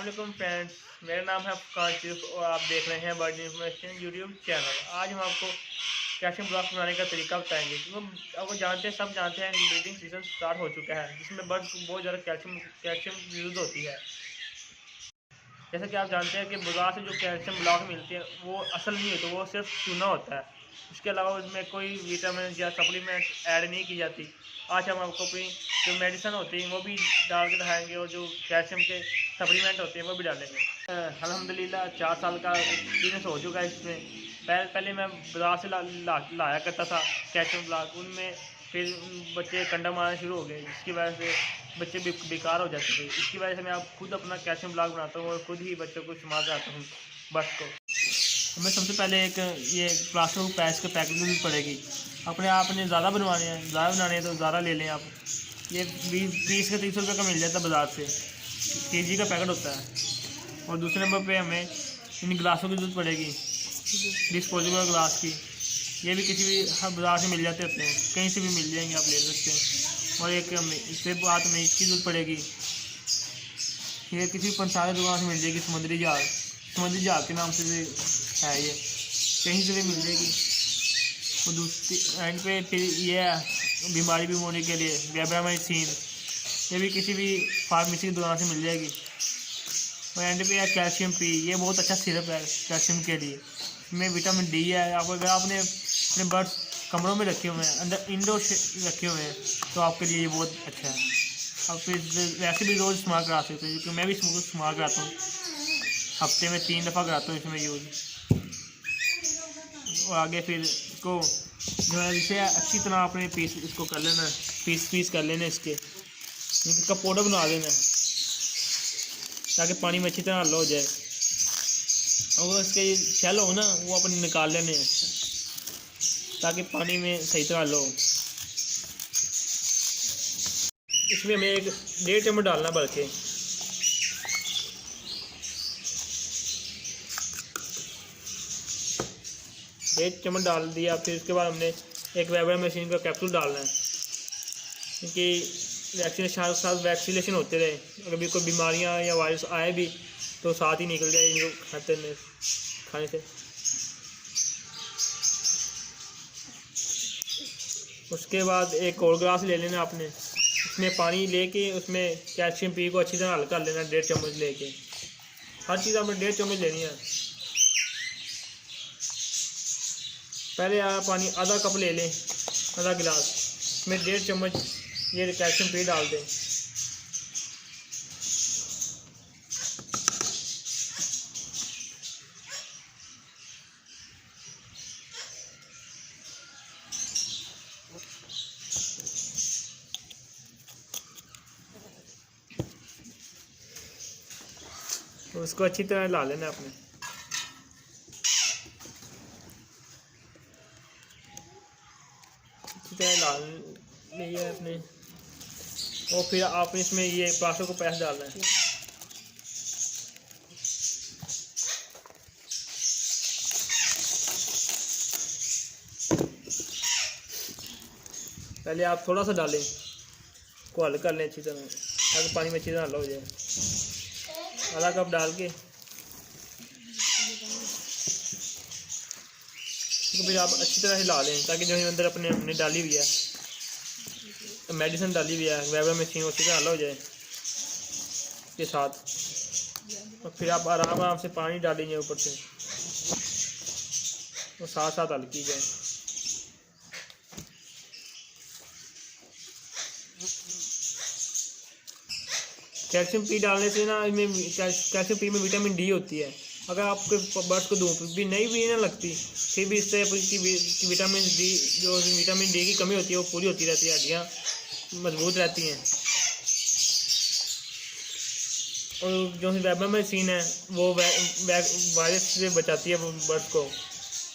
वालेकुम फ्रेंड्स, मेरा नाम है फुरकान सिर्फ और आप देख रहे हैं बर्ड इन्फॉर्मेशन यूट्यूब चैनल। आज हम आपको कैल्शियम ब्लॉक बनाने का तरीका बताएंगे। क्योंकि आपको सब जानते हैं ब्रीडिंग सीजन स्टार्ट हो चुका है, जिसमें बर्ड को बहुत ज़्यादा कैल्शियम यूज़ होती है। जैसा कि आप जानते हैं कि बाजार से जो कैल्शियम ब्लॉक मिलते हैं वो असल नहीं होते, वो सिर्फ चूना होता है। इसके अलावा उसमें कोई विटामिन या सप्लीमेंट ऐड नहीं की जाती। आज हम आपको अपनी जो मेडिसिन होती हैं वो भी डाल के दिखाएंगे और जो कैल्शियम के सप्लीमेंट होते हैं वो भी डालेंगे। अल्हम्दुलिल्लाह 4 साल का एक्सपीरियंस हो चुका है इसमें। पहले मैं बाजार से लाया करता था कैल्शियम ब्लॉक, उनमें फिर बच्चे कंडा मारना शुरू हो गए, जिसकी वजह से बच्चे बेकार हो जाते थे। इसकी वजह से मैं अब खुद अपना कैल्शियम ब्लॉक बनाता हूँ और खुद ही बच्चों को इस्तेमाल कराता हूँ बस को। हमें सबसे पहले एक ये प्लास्टिक पैच के पैकेट भी पड़ेगी। अपने आपने ज़्यादा बनाने हैं तो ज़्यादा ले लें आप। ये 20 का 30 रुपये का मिल जाता है बाज़ार से, केजी का पैकेट होता है। और दूसरे नंबर पे हमें इन गिलासों की जरूरत पड़ेगी, डिस्पोजेबल गिलास की। ये भी किसी भी हर बाज़ार से मिल जाते होते हैं, कहीं से भी मिल जाएंगे, आप ले सकते हैं। और एक इसके बाद हमें इसकी जरूरत पड़ेगी, ये किसी पंसारे दुकान से मिल जाएगी, समुद्री जहाज के नाम से है, ये कहीं से भी मिल जाएगी। और दूसरी एंड पे फिर ये है बीमारी होने के लिए वेब्रामाइसिन, ये भी किसी भी फार्मेसी की दुकान से मिल जाएगी। और एंड पे है कैल्शियम पी, ये बहुत अच्छा सिरप है कैल्शियम के लिए। इसमें विटामिन डी है। अगर आपने अपने बर्ड्स कमरों में रखे हुए हैं, अंदर इंडोर रखे हुए हैं, तो आपके लिए ये बहुत अच्छा है। आप फिर वैसे भी रोज़ इस्तेमाल करा सकते हैं, क्योंकि मैं भी इस्तेमाल कराता हूँ, हफ्ते में 3 दफ़ा कराता हूँ इसमें यूज़। और आगे फिर इसको जो है इसे अच्छी तरह आपने इसको कर लेना, पीस कर लेना, इसका पाउडर बना देना, ताकि पानी में अच्छी तरह हल हो जाए। और इसके शेल हो ना, वो अपने निकाल लेने हैं, ताकि पानी में सही तरह हल हो। इसमें हमें 1.5 चम्मच डालना, बल्कि 1 चम्मच डाल दिया। फिर उसके बाद हमने एक वेब्रामाइसिन का कैप्सूल डालना है, क्योंकि वैक्सीनेशन होते रहे, अगर भी कोई बीमारियां या वायरस आए भी तो साथ ही निकल जाए इनको खाने से। उसके बाद एक और गिलास ले लेना आपने, उसमें पानी लेके उसमें कैल्शियम पी को अच्छी तरह हल कर लेना, 1.5 चम्मच लेके। हर चीज़ आपने 1.5 चम्मच लेनी है। पहले आप पानी आधा कप ले लें, आधा गिलास, इसमें 1.5 चम्मच ये कैल्शियम पी डाल दें। तो उसको अच्छी तरह ला लेना आपने। अच्छी तरह ला लिया आपने। और फिर आपने इसमें ये प्लास्टिक को पैस डालना है। पहले आप थोड़ा सा डालें, को हल कर लें अच्छी तरह, ताकि पानी में अच्छी तरह हल हो जाए। आधा कप डाल के तो फिर आप अच्छी तरह हिला लें, ताकि जो अंदर हमने डाली हुई है मेडिसिन डाली हुई है वेब्रामाइसिन, अच्छी तरह हल हो जाए के साथ। और फिर आप आराम से पानी डालेंगे ऊपर से, और साथ साथ हल की जाए। कैल्शियम पी डालने से ना, इसमें कैल्शियम पी में विटामिन डी होती है। अगर आपके बर्ड्स को धूप भी नहीं ना लगती, फिर भी इससे विटामिन डी की कमी होती है, वो पूरी होती रहती है, हड्डियाँ मजबूत रहती हैं। और जो वेब्रामाइसिन है वो वायरस से बचाती है बर्ड्स को।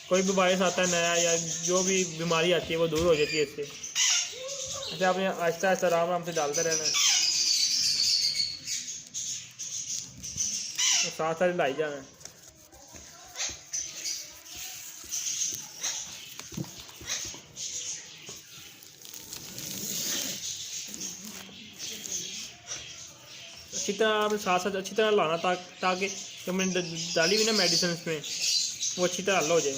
कोई भी वायरस आता है नया या जो भी बीमारी आती है वो दूर हो जाती है इससे। अच्छा, आपने आहिस्ता आहिस्ता आराम से डालते रहना है, साथ साथ लाई जाना है। अच्छी तरह आपने साथ साथ अच्छी तरह लाना ताकि जब मैंने डाली हुई ना मेडिसिन इसमें वो अच्छी तरह हल हो जाए।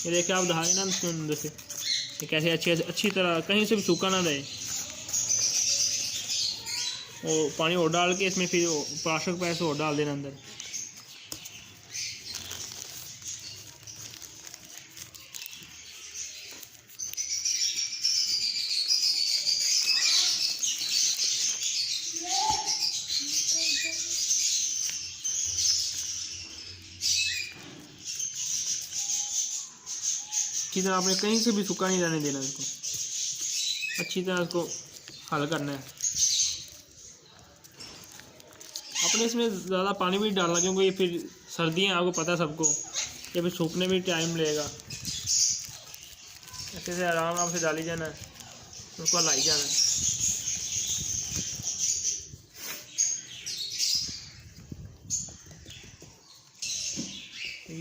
ये देखिए आप दहाई ना अंदर से ये कैसे अच्छी तरह कहीं से भी सूखा ना रहे। और पानी और डाल के इसमें फिर प्लास्टिक पैसे और डाल देना अंदर। अच्छी तरह आपने कहीं से भी सूखा नहीं रहने देना, इसको अच्छी तरह इसको हल करना है। अपने इसमें ज़्यादा पानी भी डालना क्योंकि ये फिर सर्दियाँ आपको पता है सबको, ये फिर सूखने में टाइम लगेगा। अच्छे से आराम से डाली जाना है, उसको लाई जाना है।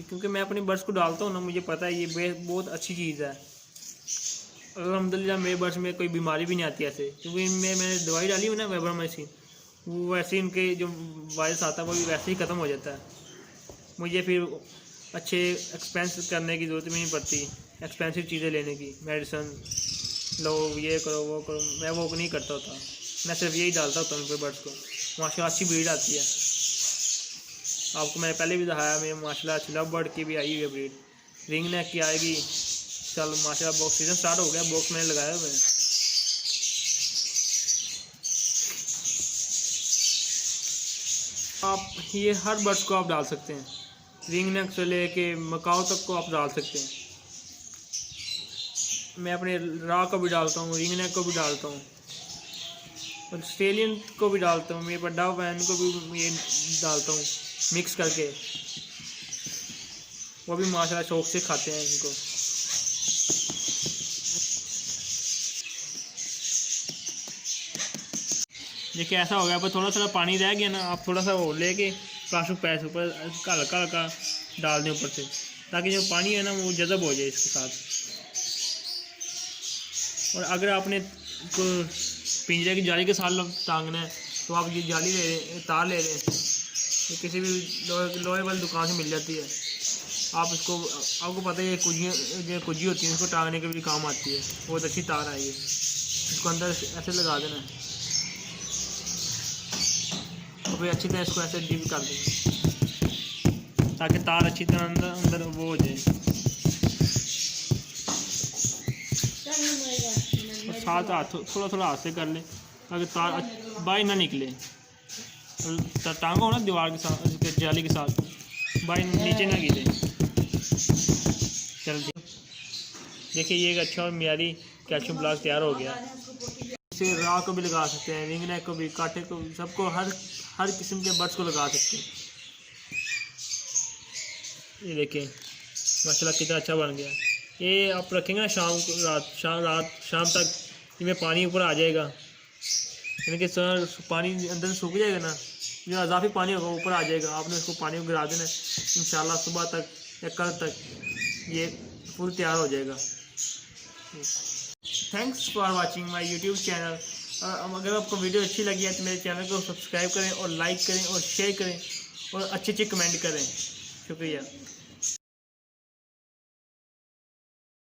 क्योंकि मैं अपनी बर्ड्स को डालता हूँ ना, मुझे पता है ये बहुत अच्छी चीज़ है। अल्हम्दुलिल्लाह मेरे बर्ड्स में कोई बीमारी भी नहीं आती ऐसे, क्योंकि इनमें मैंने दवाई डाली हुई ना वेबरमाइसिन, वो वैसे इनके जो वायरस आता है वो भी वैसे ही ख़त्म हो जाता है। मुझे फिर अच्छे एक्सपेंस करने की ज़रूरत भी नहीं पड़ती, एक्सपेंसिव चीज़ें लेने की, मेडिसिन लो ये करो वो करो, मैं वो नहीं करता होता। मैं सिर्फ यही डालता होता हूँ उनके बर्ड्स को। माशाल्लाह अच्छी ब्रीड आती है। आपको मैंने पहले भी दिखाया, मैं माशाल्लाह अच्छी लव बर्ड की भी आई हुई है ब्रीड, रिंग नेक की आएगी। चल माशाल्लाह बॉक्स सीजन स्टार्ट हो गया, बॉक्स मैंने लगाया हुआ है। आप ये हर बर्ड्स को आप डाल सकते हैं, रिंग नेक से लेके मकाओ तक को आप डाल सकते हैं। मैं अपने रा को भी डालता हूँ, रिंग नेक को भी डालता हूँ, और ऑस्ट्रेलियन को भी डालता हूँ। मेरे पर डव वैन को भी ये डालता हूँ मिक्स करके, वो भी माशाल्लाह शौक से खाते हैं इनको। देखिए ऐसा हो गया, पर थोड़ा थोड़ा पानी रह गया ना, आप थोड़ा सा वो लेके प्लास्टिक पैस ऊपर हल्का हल्का डाल दें ऊपर से, ताकि जो पानी है ना वो जज़ब हो जाए इसके साथ। और अगर आपने पिंजरे की जाली के साथ टांगना है तो आप ये जाली ले लें, तार ले लें, ये किसी भी लोहे वाली दुकान से मिल जाती है। आप इसको, आपको पता है ये कुजी होती है, इसको टांगने के भी काम आती है, बहुत अच्छी तार है ये। इसको अंदर ऐसे लगा देना है, तो फिर अच्छी तरह इसको ऐसे डीप कर देंगे ताकि तार अच्छी तरह अंदर वो हो जाए। और साथ हाथ थोड़ा थोड़ा हाथ से कर ले ताकि तार बाहर ना निकले। टांगा हो ना दीवार के साथ, जाली के साथ, बाहर नीचे ना गिरे। चल देखिए ये एक अच्छा और मियारी कैल्शियम ब्लॉक तैयार हो गया। इसे रा को भी लगा सकते हैं, रिंग नेक को भी, कांटे को, सबको, हर किस्म के बर्ड्स को लगा सकते हैं। ये देखें माशाल्लाह कितना अच्छा बन गया। ये आप रखेंगे ना शाम तक इनमें पानी ऊपर आ जाएगा, यानी कि पानी अंदर से सूख जाएगा ना, जो अजाफी पानी होगा ऊपर आ जाएगा। आपने उसको पानी को गिरा देना, इंशाल्लाह सुबह तक या कल तक ये फुल तैयार हो जाएगा। Thanks for watching my YouTube channel. अगर आपको वीडियो अच्छी लगी है तो मेरे चैनल को सब्सक्राइब करें और लाइक करें और शेयर करें और अच्छे कमेंट करें। शुक्रिया।